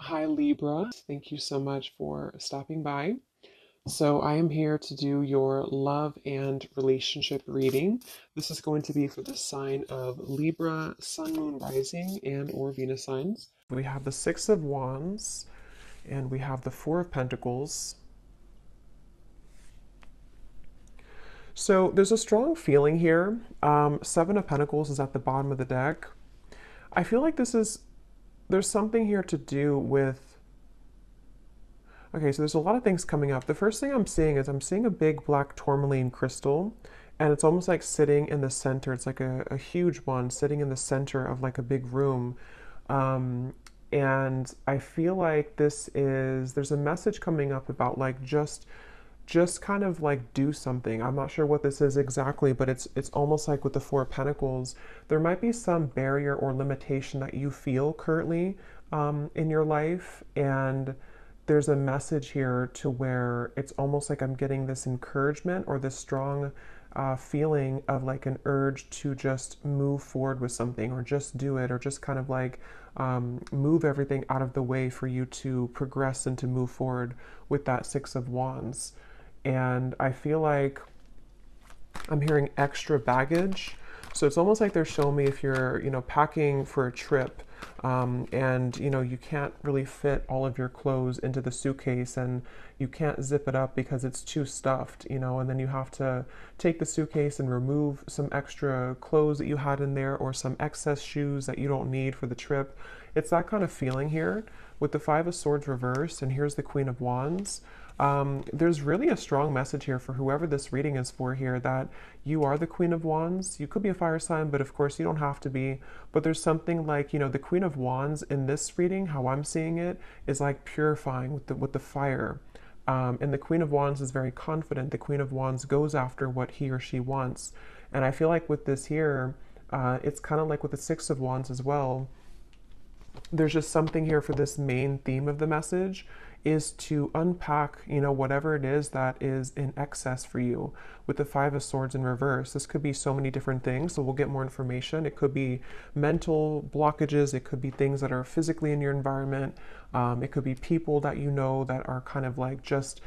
Hi, Libra. Thank you so much for stopping by. So, I am here to do your love and relationship reading. This is going to be for the sign of Libra, Sun, Moon, Rising, and or Venus signs. We have the Six of Wands and we have the Four of Pentacles. So, there's a strong feeling here. Seven of Pentacles is at the bottom of the deck. I feel like there's something here to do with. Okay, so there's a lot of things coming up. The first thing I'm seeing is I'm seeing a big black tourmaline crystal, and it's almost like sitting in the center. It's like a huge one sitting in the center of like a big room. Um, and I feel like there's a message coming up about like just kind of like do something. I'm not sure what this is exactly, but it's almost like with the Four of Pentacles, there might be some barrier or limitation that you feel currently in your life, and there's a message here to where it's almost like I'm getting this encouragement or this strong feeling of like an urge to just move forward with something or just do it or just kind of like move everything out of the way for you to progress and to move forward with that Six of Wands. And I feel like I'm hearing extra baggage. So it's almost like they're showing me if you're, packing for a trip, and you can't really fit all of your clothes into the suitcase, and you can't zip it up because it's too stuffed, and then you have to take the suitcase and remove some extra clothes that you had in there or some excess shoes that you don't need for the trip. It's that kind of feeling here with the Five of Swords reversed, and here's the Queen of Wands. There's really a strong message here for whoever this reading is for here, that you are the Queen of Wands. You could be a fire sign, but of course you don't have to be. But there's something like, the Queen of Wands in this reading, how I'm seeing it, is like purifying with the fire. And the Queen of Wands is very confident. The Queen of Wands goes after what he or she wants. And I feel like with this here, it's kind of like with the Six of Wands as well. There's just something here for this main theme of the message is to unpack, whatever it is that is in excess for you. With the Five of Swords in reverse, this could be so many different things, so we'll get more information. It could be mental blockages, it could be things that are physically in your environment, it could be people that that are kind of like just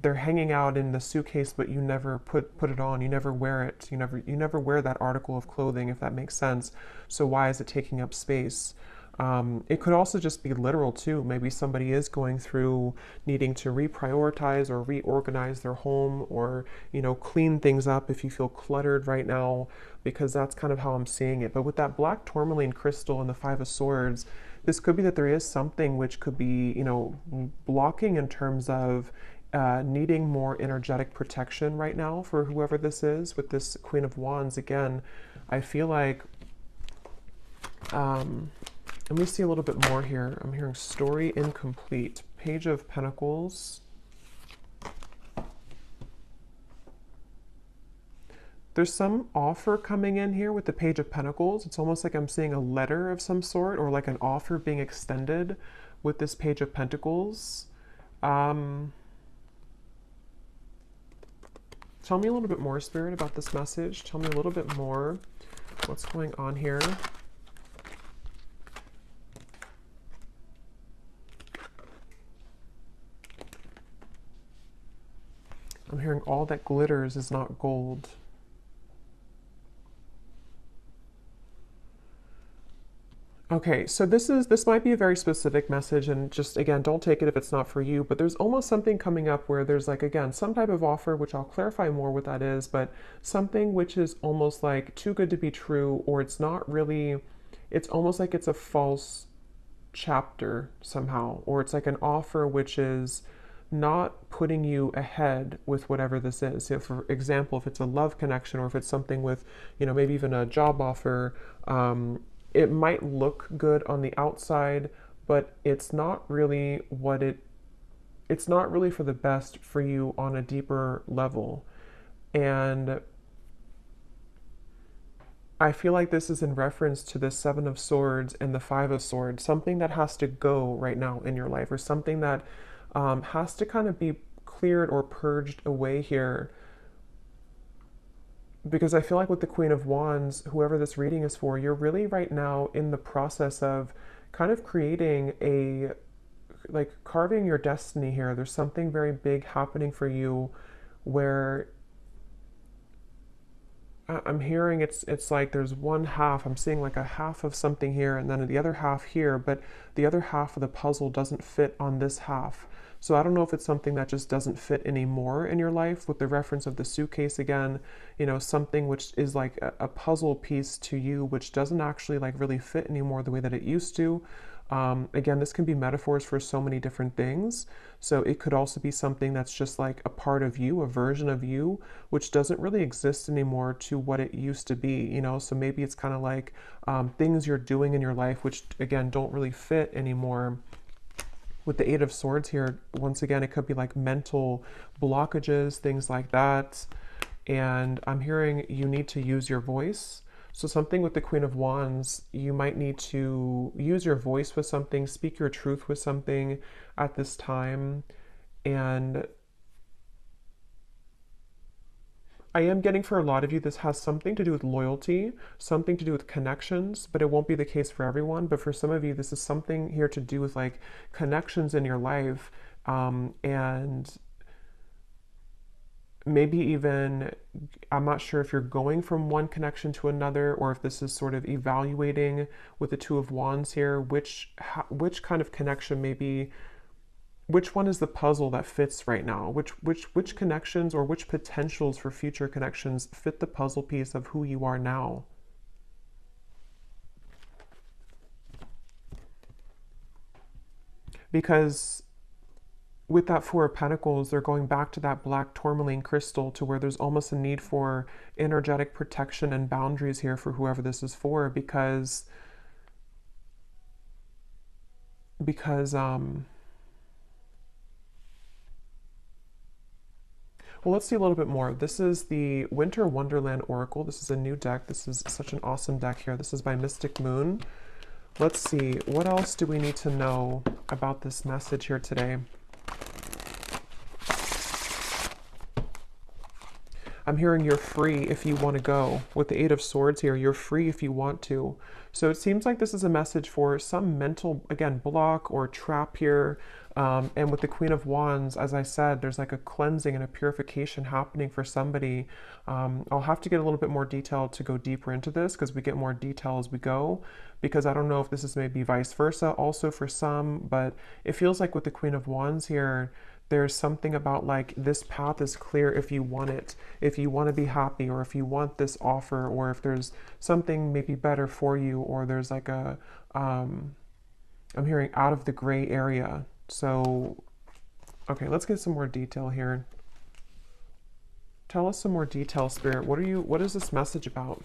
they're hanging out in the suitcase, but you never put it on. You never wear it. You never wear that article of clothing, if that makes sense. So why is it taking up space? It could also just be literal too. Maybe somebody is going through needing to reprioritize or reorganize their home, or clean things up if you feel cluttered right now, because that's kind of how I'm seeing it. But with that black tourmaline crystal and the Five of Swords, this could be that there is something which could be blocking in terms of needing more energetic protection right now for whoever this is. With this Queen of Wands again, I feel like let me see a little bit more here. I'm hearing story incomplete. Page of Pentacles. There's some offer coming in here with the Page of Pentacles. It's almost like I'm seeing a letter of some sort, or like an offer being extended with this Page of Pentacles. Tell me a little bit more, Spirit, about this message. Tell me a little bit more. What's going on here? I'm hearing all that glitters is not gold. Okay, so this might be a very specific message, and just again, don't take it if it's not for you, but there's almost something coming up where there's like, again, some type of offer, which I'll clarify more what that is, but something which is almost like too good to be true, or it's not really, it's almost like it's a false chapter somehow, or it's like an offer which is not putting you ahead with whatever this is. So for example, if it's a love connection, or if it's something with, maybe even a job offer, it might look good on the outside, but it's not really it's not really for the best for you on a deeper level. And I feel like this is in reference to the Seven of Swords and the Five of Swords, something that has to go right now in your life, or something that has to kind of be cleared or purged away here. Because I feel like with the Queen of Wands, whoever this reading is for, you're really right now in the process of kind of creating a, like carving your destiny here. There's something very big happening for you where I'm hearing it's like there's one half, I'm seeing like a half of something here and then the other half here, but the other half of the puzzle doesn't fit on this half. So I don't know if it's something that just doesn't fit anymore in your life, with the reference of the suitcase again, you know, something which is like a puzzle piece to you, which doesn't actually like really fit anymore the way that it used to. Again, this can be metaphors for so many different things. So it could also be something that's just like a part of you, a version of you, which doesn't really exist anymore to what it used to be, you know? So maybe it's kind of like things you're doing in your life, which again, don't really fit anymore. With the Eight of Swords here, once again, it could be like mental blockages, things like that. And I'm hearing you need to use your voice. So something with the Queen of Wands, you might need to use your voice with something, speak your truth with something at this time. And I am getting for a lot of you, this has something to do with loyalty, something to do with connections, but it won't be the case for everyone. But for some of you, this is something here to do with like connections in your life, and maybe even, I'm not sure if you're going from one connection to another, or if this is sort of evaluating with the Two of Wands here, which kind of connection, maybe which one is the puzzle that fits right now, which connections or which potentials for future connections fit the puzzle piece of who you are now. Because with that Four of Pentacles, they're going back to that black tourmaline crystal, to where there's almost a need for energetic protection and boundaries here for whoever this is for, because well, let's see a little bit more. This is the Winter Wonderland Oracle. This is a new deck. This is such an awesome deck here. This is by Mystic Moon. Let's see, what else do we need to know about this message here today? I'm hearing you're free if you want to go. With the Eight of Swords here, you're free if you want to. So it seems like this is a message for some mental, again, block or trap here. And with the Queen of Wands, as I said, there's like a cleansing and a purification happening for somebody. I'll have to get a little bit more detail to go deeper into this, because we get more detail as we go, because I don't know if this is maybe vice versa also for some, but it feels like with the Queen of Wands here, there's something about like this path is clear if you want it, if you want to be happy, or if you want this offer, or if there's something maybe better for you, or there's like a, I'm hearing out of the gray area. So, okay, let's get some more detail here. Tell us some more detail, Spirit. What is this message about?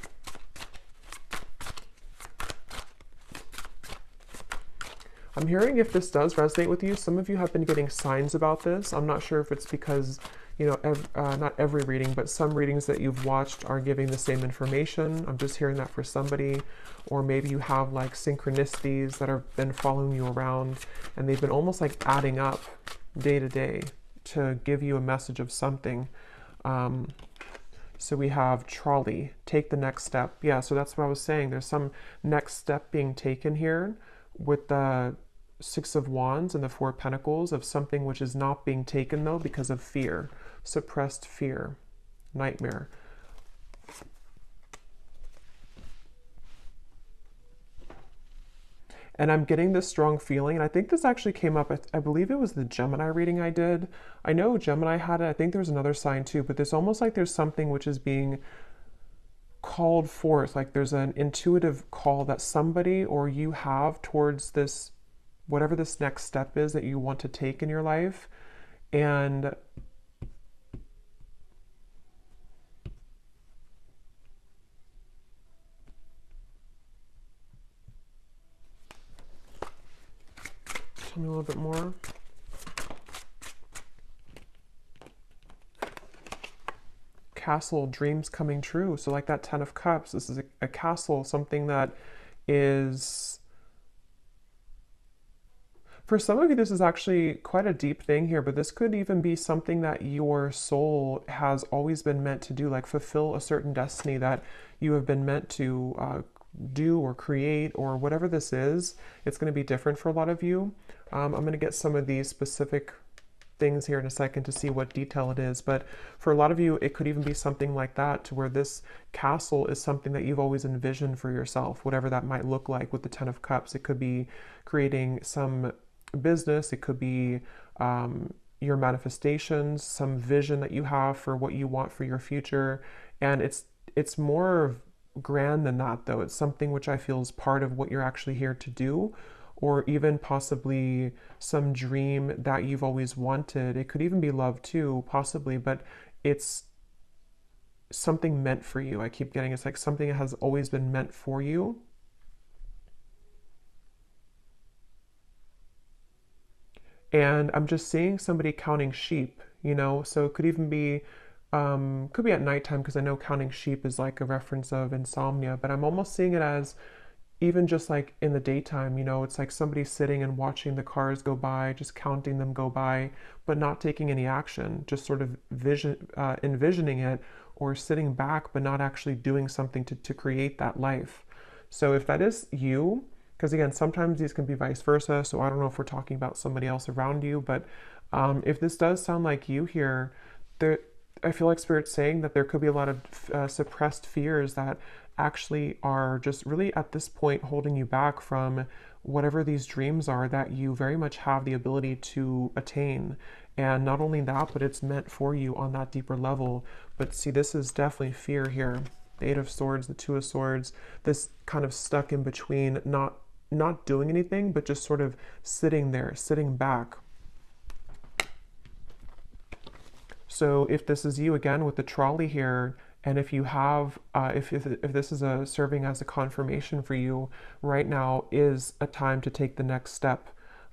I'm hearing, if this does resonate with you, some of you have been getting signs about this. I'm not sure if it's because, you know, not every reading, but some readings that you've watched are giving the same information. I'm just hearing that for somebody. Or maybe you have like synchronicities that have been following you around, and they've been almost like adding up day to day to give you a message of something. So we have trolley, take the next step. Yeah, so that's what I was saying. There's some next step being taken here with the Six of Wands and the Four of Pentacles, of something which is not being taken though because of fear, suppressed fear, nightmare. And I'm getting this strong feeling, and I think this actually came up, I believe it was the Gemini reading I did. I know Gemini had it, I think there's another sign too, but there's almost like there's something which is being called forth, like there's an intuitive call that somebody or you have towards this, whatever this next step is that you want to take in your life. And tell me a little bit more. Castle, dreams coming true. So like that Ten of Cups, this is a castle, something that is, for some of you, this is actually quite a deep thing here, but this could even be something that your soul has always been meant to do, like fulfill a certain destiny that you have been meant to do or create or whatever this is, it's going to be different for a lot of you. I'm going to get some of these specific things here in a second to see what detail it is, but for a lot of you it could even be something like that, to where this castle is something that you've always envisioned for yourself, whatever that might look like. With the Ten of Cups, it could be creating some business, it could be your manifestations, some vision that you have for what you want for your future. And it's more grand than that, though. It's something which I feel is part of what you're actually here to do, or even possibly some dream that you've always wanted. It could even be love too, possibly, but it's something meant for you. I keep getting it's like something that has always been meant for you. And I'm just seeing somebody counting sheep, so it could be at nighttime, because I know counting sheep is like a reference of insomnia, but I'm almost seeing it as even just like in the daytime, it's like somebody sitting and watching the cars go by, just counting them go by, but not taking any action, just sort of envisioning it, or sitting back, but not actually doing something to create that life. So if that is you, because again, sometimes these can be vice versa, so I don't know if we're talking about somebody else around you, but if this does sound like you here, there, I feel like Spirit's saying that there could be a lot of suppressed fears that actually are just really at this point holding you back from whatever these dreams are that you very much have the ability to attain. And not only that, but it's meant for you on that deeper level. But see, this is definitely fear here. The Eight of Swords, the Two of Swords, this kind of stuck in between, not doing anything, but just sort of sitting there, sitting back. So if this is you again with the trolley here, and if you have, if this is serving as a confirmation for you, right now is a time to take the next step.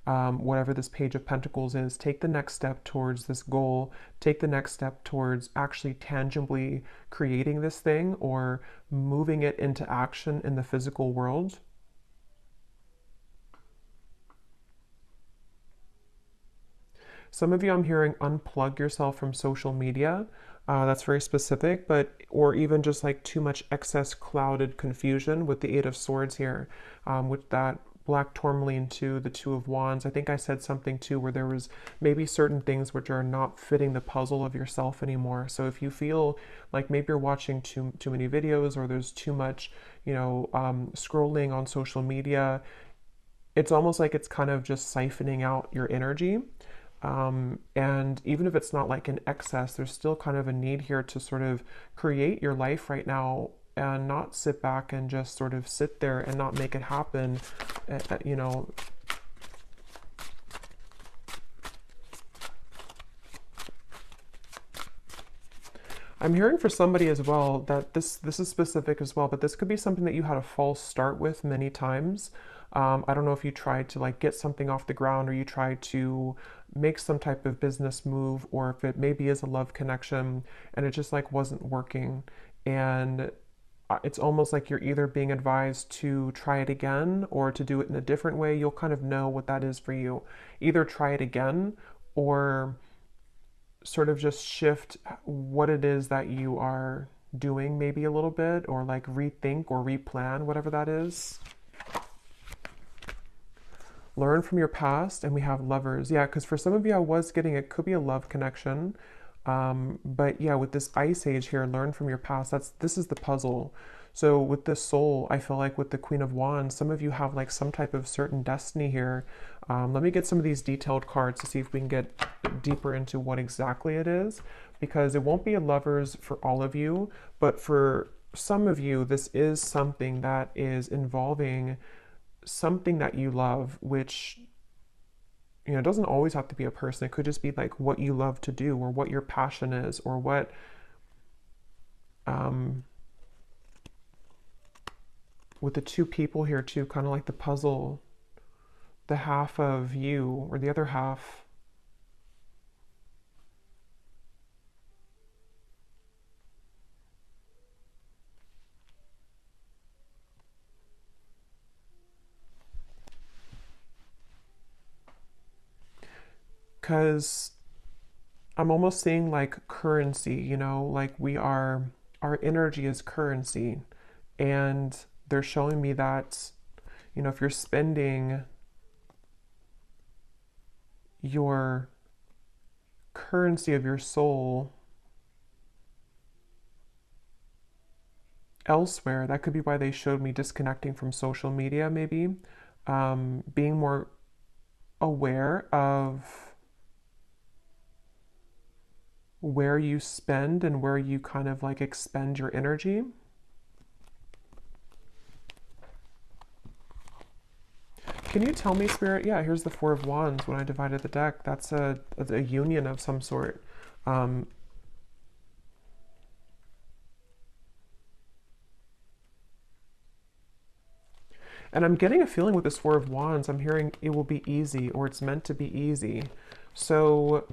Whatever this Page of Pentacles is, take the next step towards this goal, take the next step towards actually tangibly creating this thing or moving it into action in the physical world. Some of you, I'm hearing, unplug yourself from social media. That's very specific, or even just like too much excess clouded confusion with the Eight of Swords here, with that black tourmaline to the Two of Wands. I think I said something too where there was maybe certain things which are not fitting the puzzle of yourself anymore. So if you feel like maybe you're watching too many videos, or there's too much, scrolling on social media, it's almost like it's kind of just siphoning out your energy. And even if it's not like an excess, there's still kind of a need here to sort of create your life right now, and not sit back and just sort of sit there and not make it happen. I'm hearing for somebody as well that this is specific as well, but this could be something that you had a false start with many times. I don't know if you tried to like get something off the ground, or you tried to make some type of business move, or if it maybe is a love connection and it just like wasn't working. And it's almost like you're either being advised to try it again or to do it in a different way. You'll kind of know what that is for you. Either try it again, or sort of just shift what it is that you are doing maybe a little bit, or like rethink or replan, whatever that is. Learn from your past, and we have Lovers. Yeah, because for some of you, I was getting, it could be a love connection. But yeah, with this Ice Age here, learn from your past. This is the puzzle. So with this Soul, I feel like with the Queen of Wands, some of you have like some type of certain destiny here. Let me get some of these detailed cards to see if we can get deeper into what exactly it is, because it won't be a Lovers for all of you, but for some of you, this is something that is involving something that you love, which it doesn't always have to be a person. It could just be like what you love to do, or what your passion is, or what with the two people here too, kind of like the puzzle, the half of you or the other half. Because I'm almost seeing like currency, like our energy is currency. And they're showing me that, if you're spending your currency of your soul elsewhere, that could be why they showed me disconnecting from social media, maybe. Being more aware of where you spend and where you kind of like expend your energy. Can you tell me, Spirit? Yeah, here's the Four of Wands. When I divided the deck, that's a union of some sort. Um, and I'm getting a feeling with this Four of Wands, I'm hearing it will be easy, or it's meant to be easy. So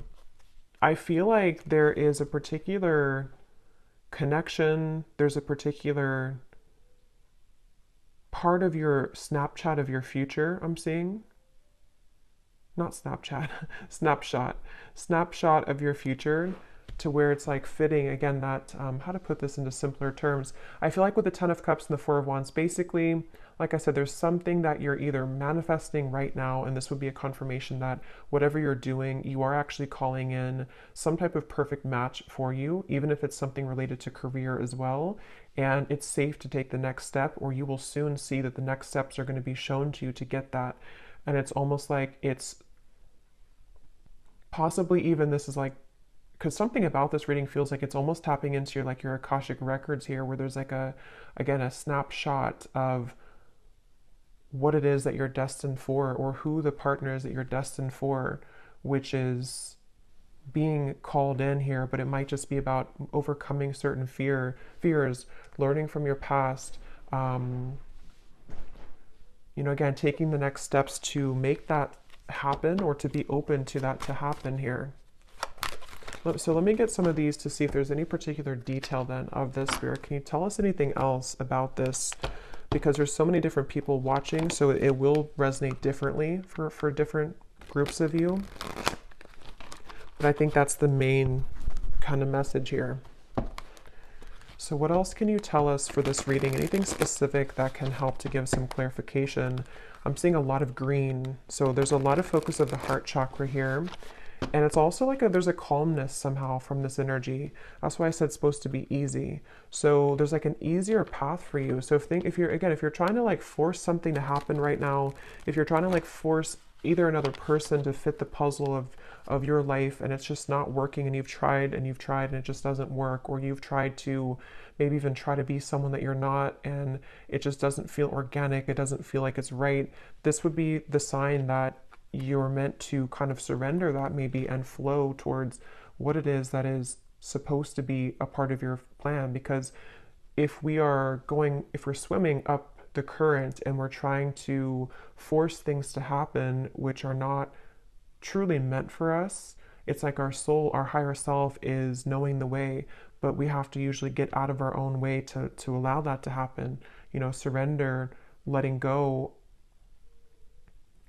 I feel like there is a particular connection, there's a particular part of your Snapchat of your future I'm seeing. Not Snapchat, snapshot of your future, to where it's like fitting again that, how to put this into simpler terms. I feel like with the Ten of Cups and the Four of Wands, basically, like I said, there's something that you're either manifesting right now, and this would be a confirmation that whatever you're doing, you are actually calling in some type of perfect match for you, even if it's something related to career as well. And it's safe to take the next step, or you will soon see that the next steps are going to be shown to you to get that. And it's almost like it's possibly even, this is like, because something about this reading feels like it's almost tapping into your, like your Akashic records here, where there's like again, a snapshot of what it is that you're destined for, or who the partner is that you're destined for, which is being called in here. But it might just be about overcoming certain fears, learning from your past, again, taking the next steps to make that happen, or to be open to that to happen here. So let me get some of these to see if there's any particular detail then of this, Spirit. Can you tell us anything else about this? Because there's so many different people watching, so it will resonate differently for different groups of you. But I think that's the main kind of message here. So what else can you tell us for this reading? Anything specific that can help to give some clarification? I'm seeing a lot of green, so there's a lot of focus of the heart chakra here. And it's also like there's a calmness somehow from this energy. That's why I said it's supposed to be easy. So there's like an easier path for you. So if you're trying to like force something to happen right now, if you're trying to like force either another person to fit the puzzle of your life, and it's just not working, and you've tried and it just doesn't work, or you've tried to maybe even try to be someone that you're not, and it just doesn't feel organic, it doesn't feel like it's right, this would be the sign that you're meant to kind of surrender that maybe and flow towards what it is that is supposed to be a part of your plan. Because if we're swimming up the current and we're trying to force things to happen which are not truly meant for us, it's like our soul, our higher self is knowing the way, but we have to usually get out of our own way to allow that to happen. Surrender, letting go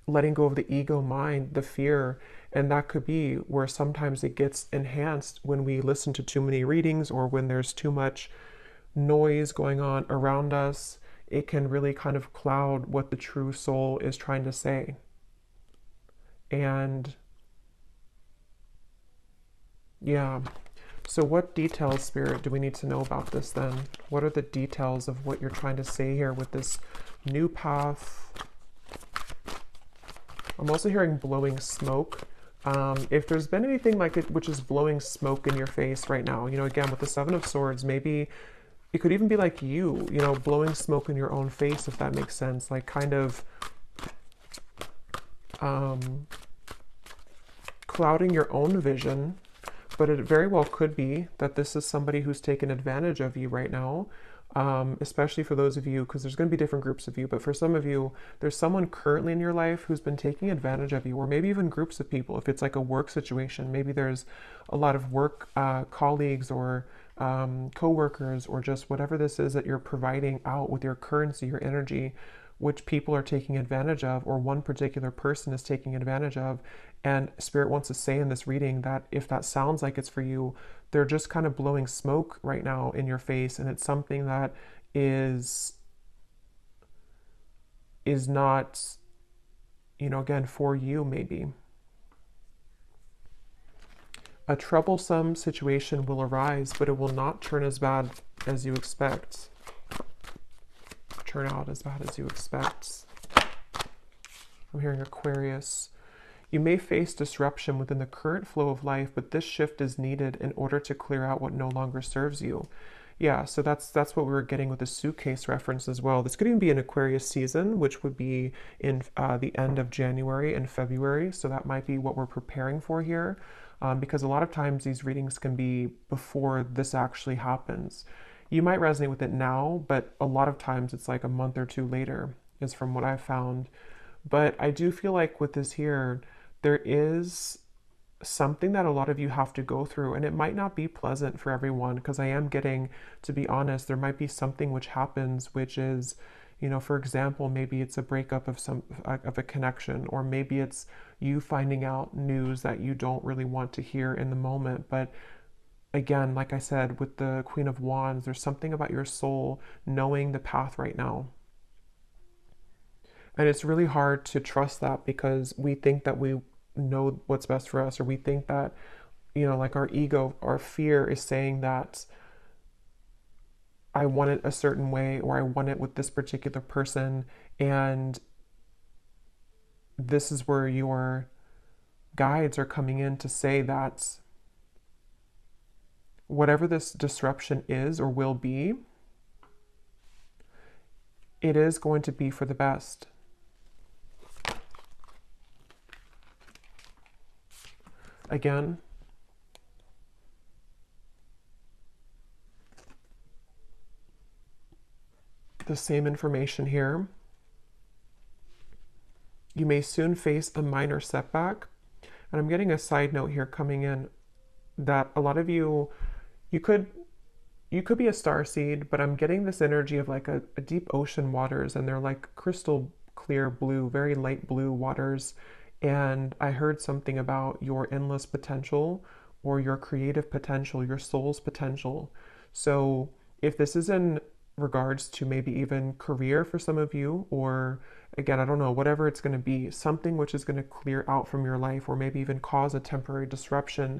of the ego mind, the fear. And that could be where sometimes it gets enhanced when we listen to too many readings, or when there's too much noise going on around us. It can really kind of cloud what the true soul is trying to say. And yeah, so what details, Spirit, do we need to know about this then? What are the details of what you're trying to say here with this new path? I'm also hearing blowing smoke. If there's been anything like it which is blowing smoke in your face right now, again, with the Seven of Swords, maybe it could even be like you, blowing smoke in your own face, if that makes sense, like kind of clouding your own vision. But it very well could be that this is somebody who's taken advantage of you right now. Especially for those of you, because there's going to be different groups of you, but for some of you, there's someone currently in your life who's been taking advantage of you, or maybe even groups of people. If it's like a work situation, maybe there's a lot of work colleagues, or co-workers, or just whatever this is that you're providing out with your currency, your energy, which people are taking advantage of, or one particular person is taking advantage of. And Spirit wants to say in this reading that if that sounds like it's for you, they're just kind of blowing smoke right now in your face, and it's something that is is not, again, for you maybe. A troublesome situation will arise, but it will not turn as bad as you expect. Turn out as bad as you expect. I'm hearing Aquarius. You may face disruption within the current flow of life, but this shift is needed in order to clear out what no longer serves you. Yeah, so that's what we were getting with the suitcase reference as well. This could even be an Aquarius season, which would be in the end of January and February. So that might be what we're preparing for here, because a lot of times these readings can be before this actually happens. You might resonate with it now, but a lot of times it's like a month or two later, is from what I've found. But I do feel like with this here, there is something that a lot of you have to go through, and it might not be pleasant for everyone, because I am getting, to be honest, there might be something which happens, which is, for example, maybe it's a breakup of a connection, or maybe it's you finding out news that you don't really want to hear in the moment. But again, like I said, with the Queen of Wands, there's something about your soul knowing the path right now. And it's really hard to trust that, because we think that we know what's best for us, or we think that, like our ego, our fear is saying that I want it a certain way, or I want it with this particular person. And this is where your guides are coming in to say that whatever this disruption is or will be, it is going to be for the best. Again, the same information here. You may soon face a minor setback. And I'm getting a side note here coming in that a lot of you could be a starseed, but I'm getting this energy of like a deep ocean waters, and they're like crystal clear blue, very light blue waters. And I heard something about your endless potential, or your creative potential, your soul's potential. So if this is in regards to maybe even career for some of you, or again, I don't know, whatever it's going to be, something which is going to clear out from your life, or maybe even cause a temporary disruption,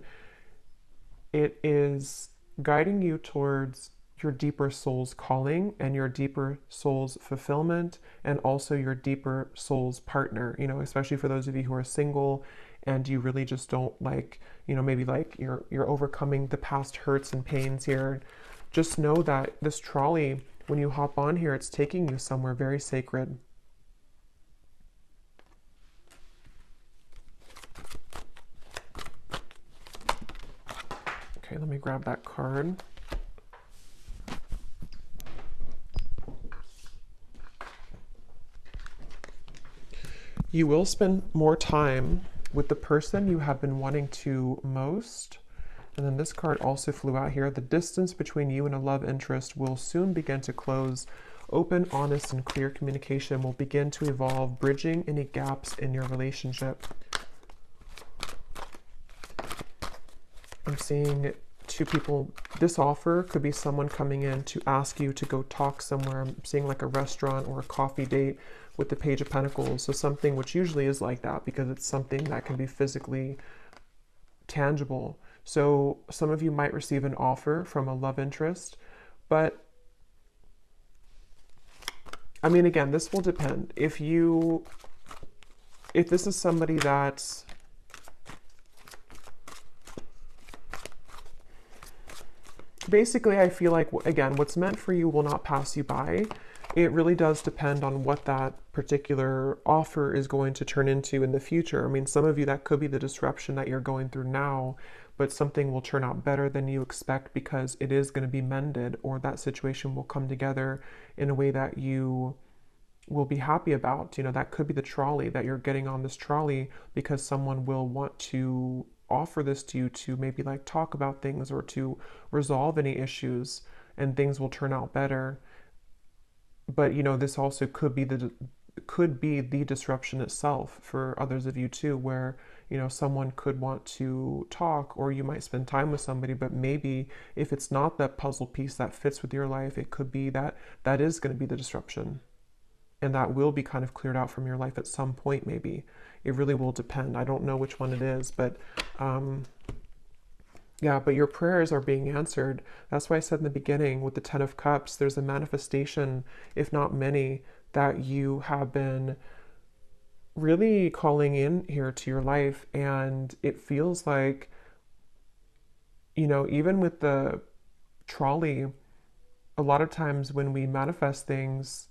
it is guiding you towards your deeper soul's calling and your deeper soul's fulfillment, and also your deeper soul's partner, especially for those of you who are single and you really just don't like, maybe like you're overcoming the past hurts and pains here. Just know that this trolley, when you hop on here, it's taking you somewhere very sacred. Okay, let me grab that card. You will spend more time with the person you have been wanting to most. And then this card also flew out here. The distance between you and a love interest will soon begin to close. Open, honest, and clear communication will begin to evolve, bridging any gaps in your relationship. I'm seeing two people. This offer could be someone coming in to ask you to go talk somewhere. I'm seeing like a restaurant or a coffee date with the Page of Pentacles. So something which usually is like that, because it's something that can be physically tangible. So some of you might receive an offer from a love interest, but I mean, again, this will depend. If this is somebody that's basically, I feel like, again, what's meant for you will not pass you by. It really does depend on what that particular offer is going to turn into in the future. I mean, some of you, that could be the disruption that you're going through now, but something will turn out better than you expect, because it is going to be mended, or that situation will come together in a way that you will be happy about. That could be the trolley, that you're getting on this trolley because someone will want to offer this to you to maybe like talk about things, or to resolve any issues, and things will turn out better. But this also could be the disruption itself for others of you too, where someone could want to talk, or you might spend time with somebody, but maybe if it's not that puzzle piece that fits with your life, it could be that is going to be the disruption. and that will be kind of cleared out from your life at some point, maybe. It really will depend. I don't know which one it is, but yeah, but your prayers are being answered. That's why I said in the beginning with the Ten of Cups, there's a manifestation, if not many, that you have been really calling in here to your life. And it feels like, you know, even with the trolley, a lot of times when we manifest things,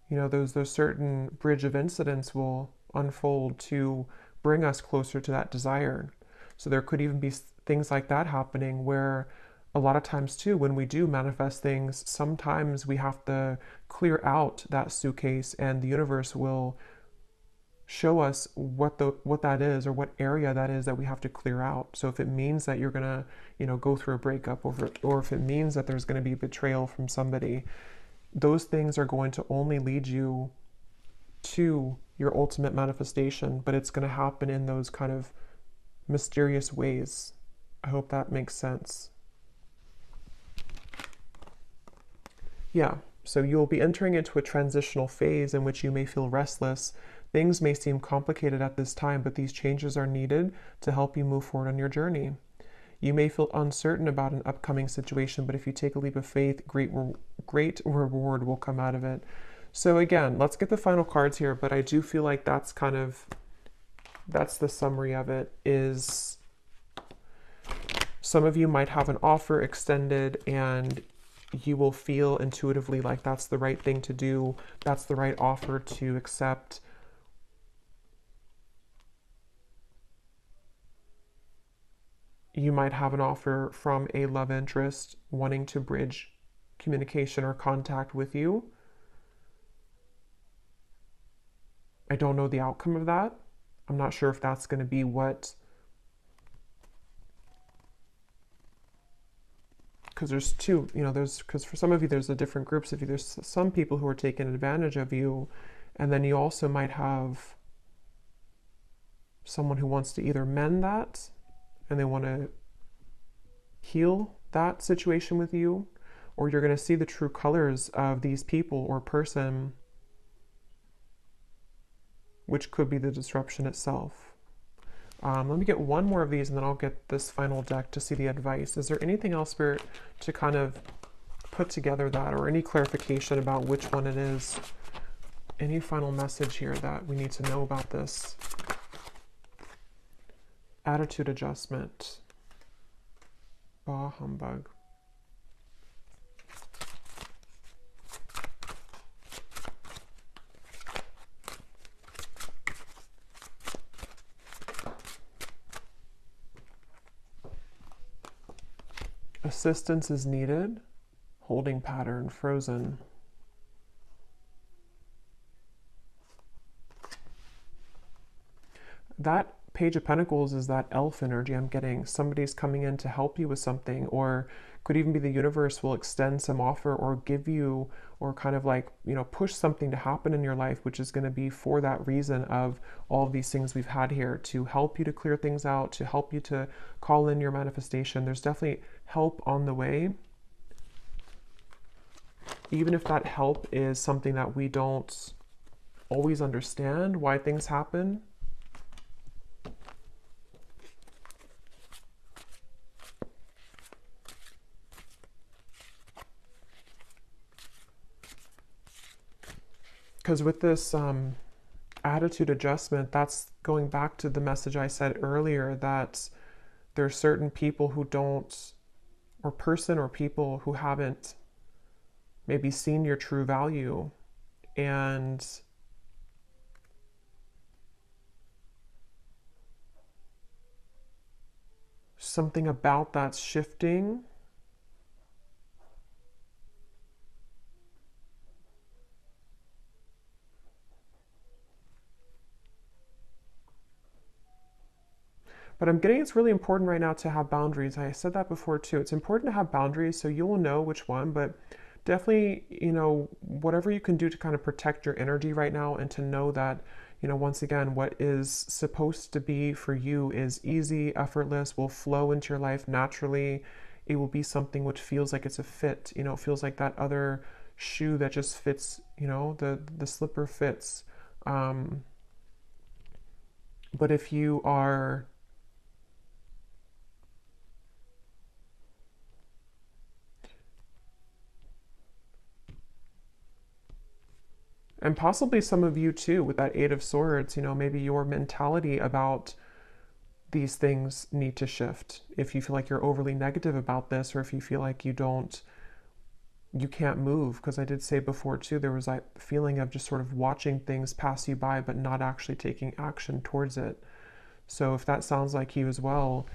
you know, those certain bridge of incidents will unfold to bring us closer to that desire. So there could even be things like that happening where a lot of times too, when we do manifest things, sometimes we have to clear out that suitcase and the universe will show us what that is, or what area that is that we have to clear out. So if it means that you're gonna, you know, go through a breakup over, or if it means that there's gonna be betrayal from somebody, those things are going to only lead you to your ultimate manifestation, but it's going to happen in those kind of mysterious ways. I hope that makes sense. Yeah, so you'll be entering into a transitional phase in which you may feel restless. Things may seem complicated at this time, but these changes are needed to help you move forward on your journey. You may feel uncertain about an upcoming situation, but if you take a leap of faith, great reward will come out of it. So again, let's get the final cards here, but I do feel like that's the summary of it. Is some of you might have an offer extended and you will feel intuitively like that's the right thing to do, that's the right offer to accept. You might have an offer from a love interest wanting to bridge communication or contact with you. I don't know the outcome of that. I'm not sure if that's going to be what, because there's two, you know, because for some of you, there's the different groups of you. There's some people who are taking advantage of you, and then you also might have someone who wants to either mend that and they want to heal that situation with you, or you're going to see the true colors of these people or person, which could be the disruption itself. Let me get one more of these and then I'll get this final deck to see the advice. Is there anything else, Spirit, to kind of put together that, or any clarification about which one it is? Any final message here that we need to know about this? Attitude adjustment. Bah humbug. Assistance is needed. Holding pattern, frozen. That Page of Pentacles is that elf energy I'm getting. Somebody's coming in to help you with something, or could even be the universe will extend some offer or give you, or kind of like, you know, push something to happen in your life, which is going to be for that reason of all of these things we've had here, to help you to clear things out, to help you to call in your manifestation. There's definitely help on the way. Even if that help is something that we don't always understand why things happen. Because with this attitude adjustment, that's going back to the message I said earlier, that there are certain people who don't, or person or people who haven't maybe seen your true value, and something about that's shifting. But I'm getting it's really important right now to have boundaries. I said that before too. It's important to have boundaries so you will know which one, but definitely, you know, whatever you can do to kind of protect your energy right now, and to know that, you know, once again, what is supposed to be for you is easy, effortless, will flow into your life naturally. It will be something which feels like it's a fit, you know, it feels like that other shoe that just fits, you know, the slipper fits. Um, but if you are, and possibly some of you too, with that Eight of Swords, you know, maybe your mentality about these things need to shift. If you feel like you're overly negative about this, or if you feel like you can't move, because I did say before too, there was that feeling of just sort of watching things pass you by, but not actually taking action towards it. So if that sounds like you as well,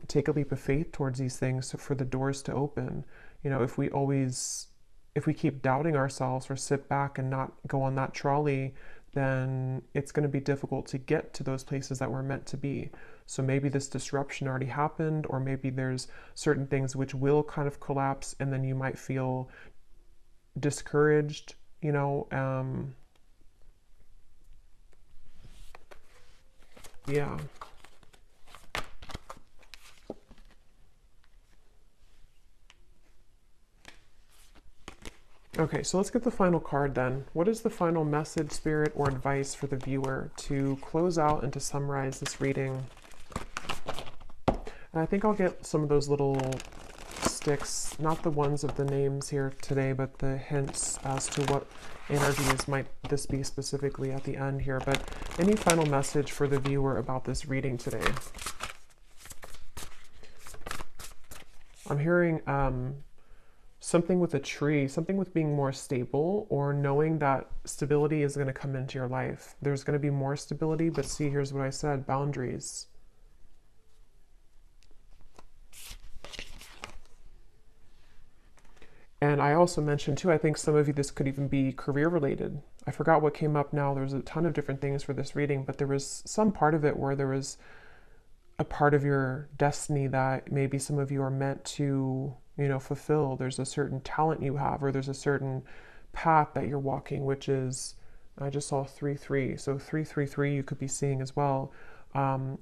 take a leap of faith towards these things for the doors to open. You know, if we keep doubting ourselves or sit back and not go on that trolley, then it's going to be difficult to get to those places that we're meant to be. So maybe this disruption already happened, or maybe there's certain things which will kind of collapse, and then you might feel discouraged, you know. Yeah. Okay, so let's get the final card then. What is the final message, spirit, or advice for the viewer to close out and to summarize this reading? And I think I'll get some of those little sticks, not the ones of the names here today, but the hints as to what energies might this be specifically at the end here. But any final message for the viewer about this reading today? I'm hearing something with a tree, something with being more stable, or knowing that stability is going to come into your life. There's going to be more stability, but see, here's what I said, boundaries. And I also mentioned too, I think some of you, this could even be career related. I forgot what came up now. There's a ton of different things for this reading, but there was some part of it where there was a part of your destiny that maybe some of you are meant to, you know, fulfill. There's a certain talent you have, or there's a certain path that you're walking, which is, I just saw 3-3. So 3-3-3 you could be seeing as well,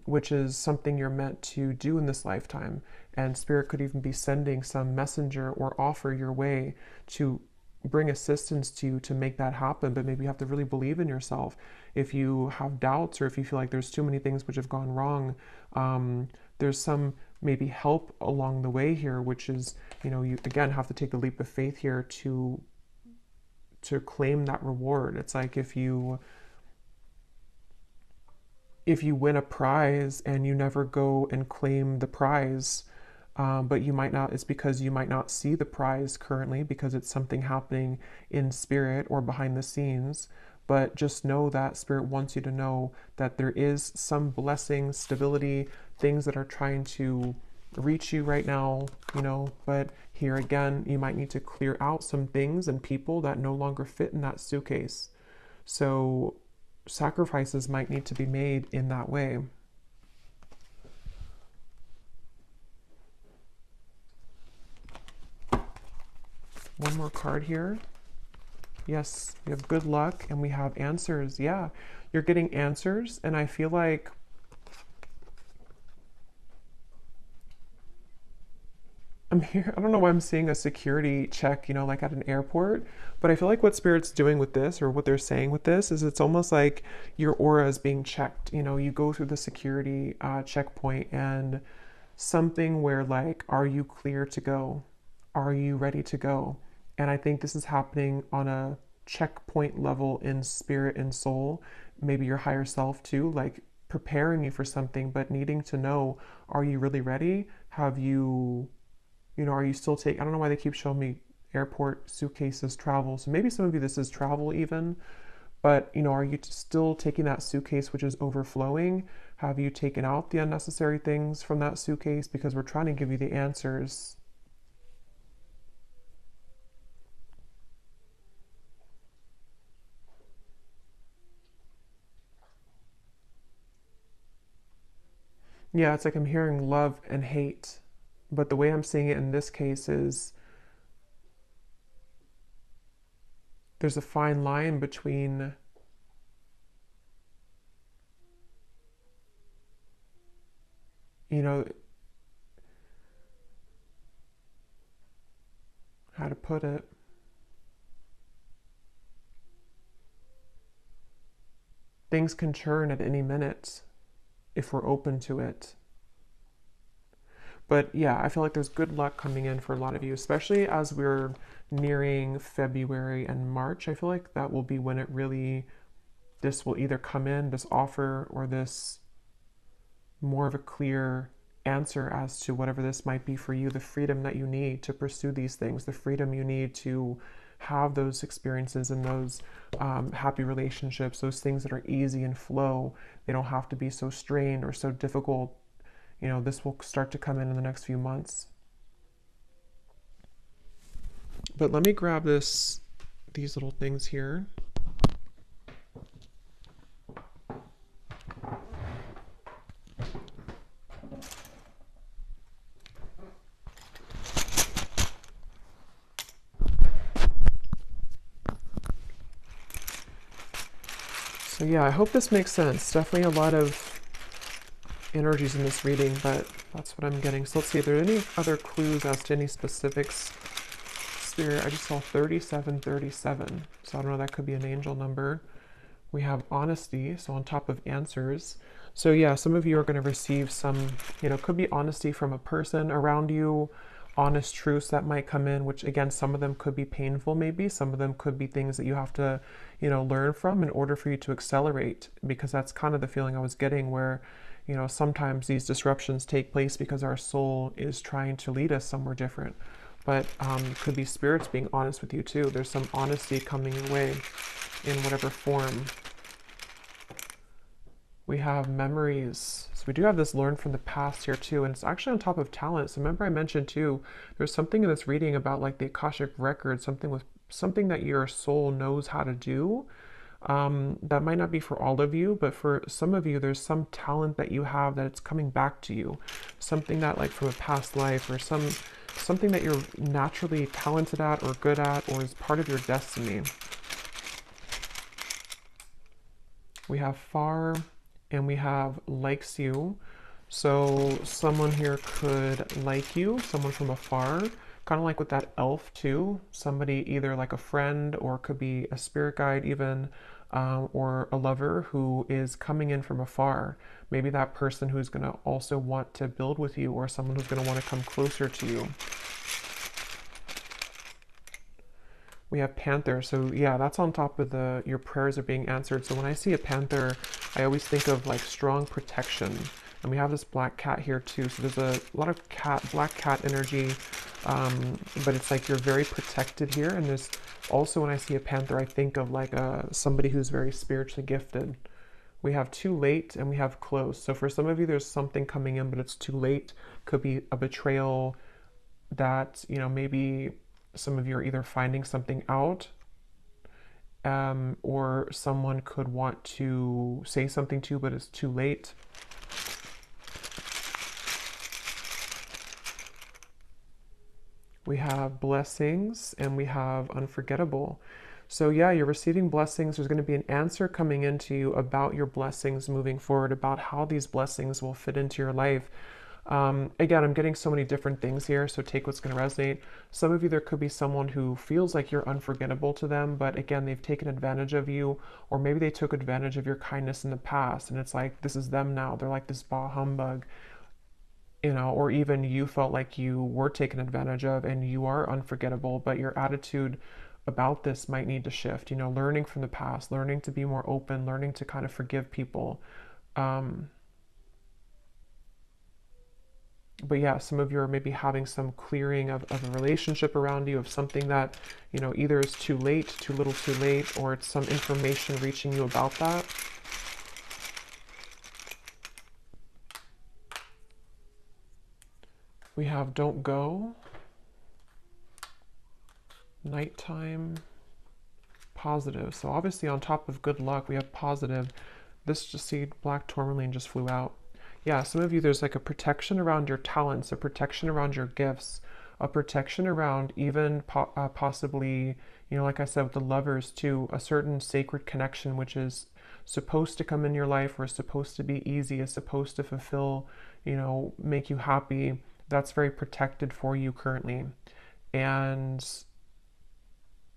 which is something you're meant to do in this lifetime. And Spirit could even be sending some messenger or offer your way to bring assistance to you to make that happen. But maybe you have to really believe in yourself. If you have doubts, or if you feel like there's too many things which have gone wrong, there's some maybe help along the way here, which is, you know, you again have to take the leap of faith here to claim that reward. It's like if you win a prize and you never go and claim the prize, but you might not, it's because you might not see the prize currently because it's something happening in spirit or behind the scenes. But just know that Spirit wants you to know that there is some blessing, stability, things that are trying to reach you right now, you know. But here again, you might need to clear out some things and people that no longer fit in that suitcase. So sacrifices might need to be made in that way. One more card here. Yes, we have good luck and we have answers. Yeah, you're getting answers, and I feel like I'm here. I don't know why I'm seeing a security check, you know, like at an airport, but I feel like what Spirit's doing with this, or what they're saying with this, is it's almost like your aura is being checked. You know, you go through the security checkpoint, and something where, like, are you clear to go? Are you ready to go? And I think this is happening on a checkpoint level in spirit and soul, maybe your higher self too, like preparing you for something, but needing to know, are you really ready? Have you, you know, are you still taking, I don't know why they keep showing me airport suitcases, travel. So maybe some of you, this is travel even, but, you know, are you still taking that suitcase which is overflowing? Have you taken out the unnecessary things from that suitcase? Because we're trying to give you the answers. Yeah, it's like I'm hearing love and hate, but the way I'm seeing it in this case is there's a fine line between, you know, how to put it. things can churn at any minute if we're open to it. But yeah, I feel like there's good luck coming in for a lot of you, especially as we're nearing February and March. I feel like that will be when it really, this will either come in, this offer, or this more of a clear answer as to whatever this might be for you, the freedom that you need to pursue these things, the freedom you need to have those experiences and those happy relationships, those things that are easy and flow. They don't have to be so strained or so difficult. You know, this will start to come in the next few months. But let me grab these little things here. So yeah, I hope this makes sense. Definitely a lot of energies in this reading, but that's what I'm getting. So let's see if there are any other clues as to any specifics. Spirit, I just saw 3737. So I don't know, that could be an angel number. We have honesty, so on top of answers. So yeah, some of you are going to receive some, you know, could be honesty from a person around you, honest truths that might come in, which again, some of them could be painful maybe, some of them could be things that you have to, you know, learn from in order for you to accelerate, because that's kind of the feeling I was getting where, you know, sometimes these disruptions take place because our soul is trying to lead us somewhere different. But could be spirits being honest with you too. There's some honesty coming your way in whatever form. We have memories. So we do have this learn from the past here too, and it's actually on top of talent. So remember I mentioned too, there's something in this reading about like the Akashic record, something that your soul knows how to do. That might not be for all of you, but for some of you, there's some talent that you have that it's coming back to you. Something that like from a past life, or something that you're naturally talented at or good at, or is part of your destiny. We have far and we have likes you. So someone here could like you, someone from afar, kind of like with that elf too. Somebody either like a friend or could be a spirit guide even, or a lover who is coming in from afar. Maybe that person who's going to also want to build with you, or someone who's going to want to come closer to you. We have panther. So yeah, that's on top of your prayers are being answered. So when I see a panther, I always think of like strong protection. And we have this black cat here too. So there's a lot of black cat energy, but it's like you're very protected here. And there's also, when I see a panther, I think of like somebody who's very spiritually gifted. We have too late and we have close. So for some of you, there's something coming in, but it's too late. Could be a betrayal that, you know, maybe some of you are either finding something out, or someone could want to say something to you, but it's too late. We have blessings and we have unforgettable. So yeah, you're receiving blessings. There's going to be an answer coming into you about your blessings moving forward, about how these blessings will fit into your life. Again, I'm getting so many different things here, so take what's going to resonate. Some of you, there could be someone who feels like you're unforgettable to them, but again, they've taken advantage of you, or maybe they took advantage of your kindness in the past, and it's like, this is them now. They're like this bah humbug, you know, or even you felt like you were taken advantage of and you are unforgettable, but your attitude about this might need to shift, you know, learning from the past, learning to be more open, learning to kind of forgive people. But yeah, some of you are maybe having some clearing of a relationship around you, of something that, you know, either is too late, too little too late, or it's some information reaching you about that. We have don't go, nighttime, positive. So obviously on top of good luck, we have positive. This just see black tourmaline just flew out. Yeah, some of you, there's like a protection around your talents, a protection around your gifts, a protection around even possibly, you know, like I said, with the lovers too, a certain sacred connection, which is supposed to come in your life, or is supposed to be easy, is supposed to fulfill, you know, make you happy. That's very protected for you currently. And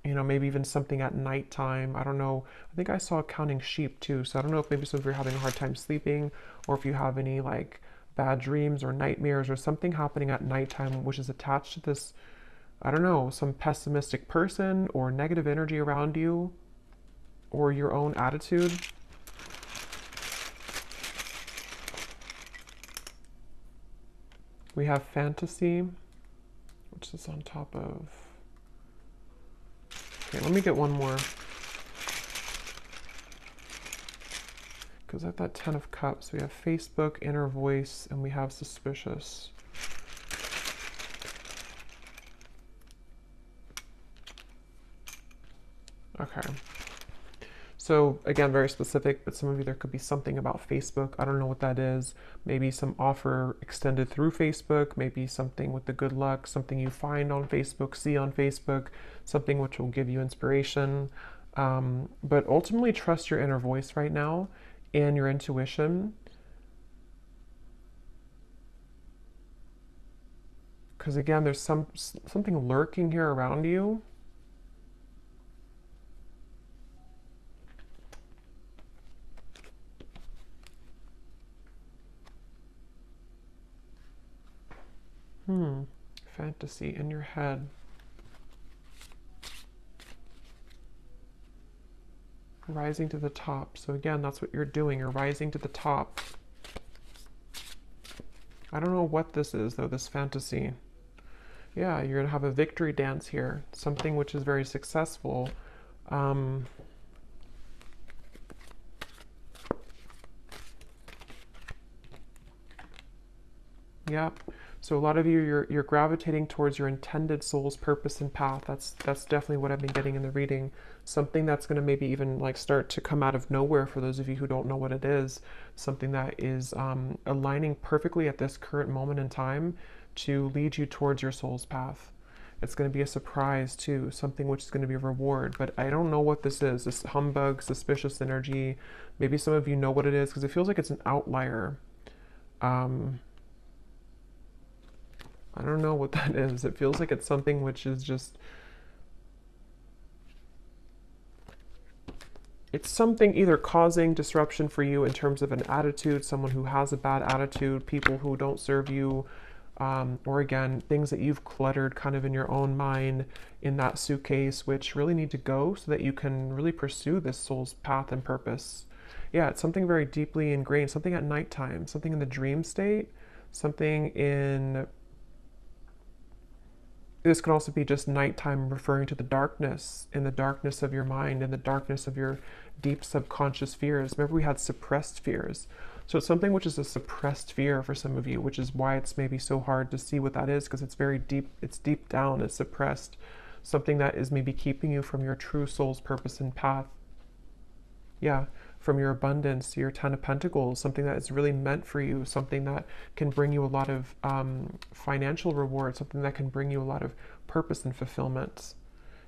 you know, maybe even something at nighttime. I don't know. I think I saw counting sheep too. So I don't know if maybe some of you are having a hard time sleeping, or if you have any like bad dreams or nightmares or something happening at nighttime which is attached to this, I don't know, some pessimistic person or negative energy around you or your own attitude. We have fantasy, which is on top of... Okay, let me get one more. Because at that 10 of Cups, we have Facebook, inner voice, and we have suspicious. Okay. So again, very specific, but some of you, there could be something about Facebook. I don't know what that is. Maybe some offer extended through Facebook, maybe something with the good luck, something you find on Facebook, see on Facebook, something which will give you inspiration. But ultimately trust your inner voice right now and your intuition. Because again, there's something lurking here around you. Fantasy in your head. Rising to the top. So again, that's what you're doing. You're rising to the top. I don't know what this is, though, this fantasy. Yeah, you're going to have a victory dance here. Something which is very successful. Yeah. So a lot of you, you're gravitating towards your intended soul's purpose and path. That's definitely what I've been getting in the reading. Something that's going to maybe even like start to come out of nowhere for those of you who don't know what it is. Something that is aligning perfectly at this current moment in time to lead you towards your soul's path. It's going to be a surprise too, something which is going to be a reward, but I don't know what this is. This humbug, suspicious energy. Maybe some of you know what it is because it feels like it's an outlier. I don't know what that is. It feels like it's something which is just... It's something either causing disruption for you in terms of an attitude, someone who has a bad attitude, people who don't serve you, or again, things that you've cluttered kind of in your own mind in that suitcase, which really need to go so that you can really pursue this soul's path and purpose. Yeah, it's something very deeply ingrained, something at nighttime, something in the dream state, something in... This could also be just nighttime, referring to the darkness, in the darkness of your mind, in the darkness of your deep subconscious fears. Remember, we had suppressed fears. So it's something which is a suppressed fear for some of you, which is why it's maybe so hard to see what that is, because it's very deep, it's deep down, it's suppressed. Something that is maybe keeping you from your true soul's purpose and path. Yeah, from your abundance, your 10 of Pentacles, something that is really meant for you, something that can bring you a lot of financial reward, something that can bring you a lot of purpose and fulfillment.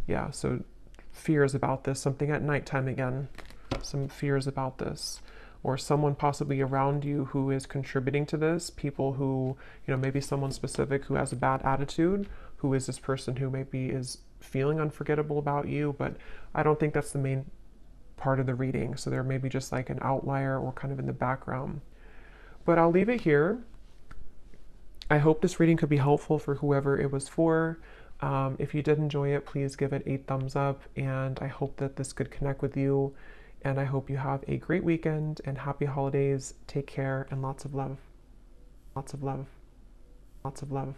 Yeah, so fears about this, something at nighttime again, some fears about this, or someone possibly around you who is contributing to this, people who, you know, maybe someone specific who has a bad attitude, who is this person who maybe is feeling unforgettable about you, but I don't think that's the main part of the reading. So there may be just like an outlier or kind of in the background. But I'll leave it here. I hope this reading could be helpful for whoever it was for. If you did enjoy it, please give it a thumbs up, and I hope that this could connect with you. And I hope you have a great weekend and happy holidays. Take care and lots of love. Lots of love. Lots of love.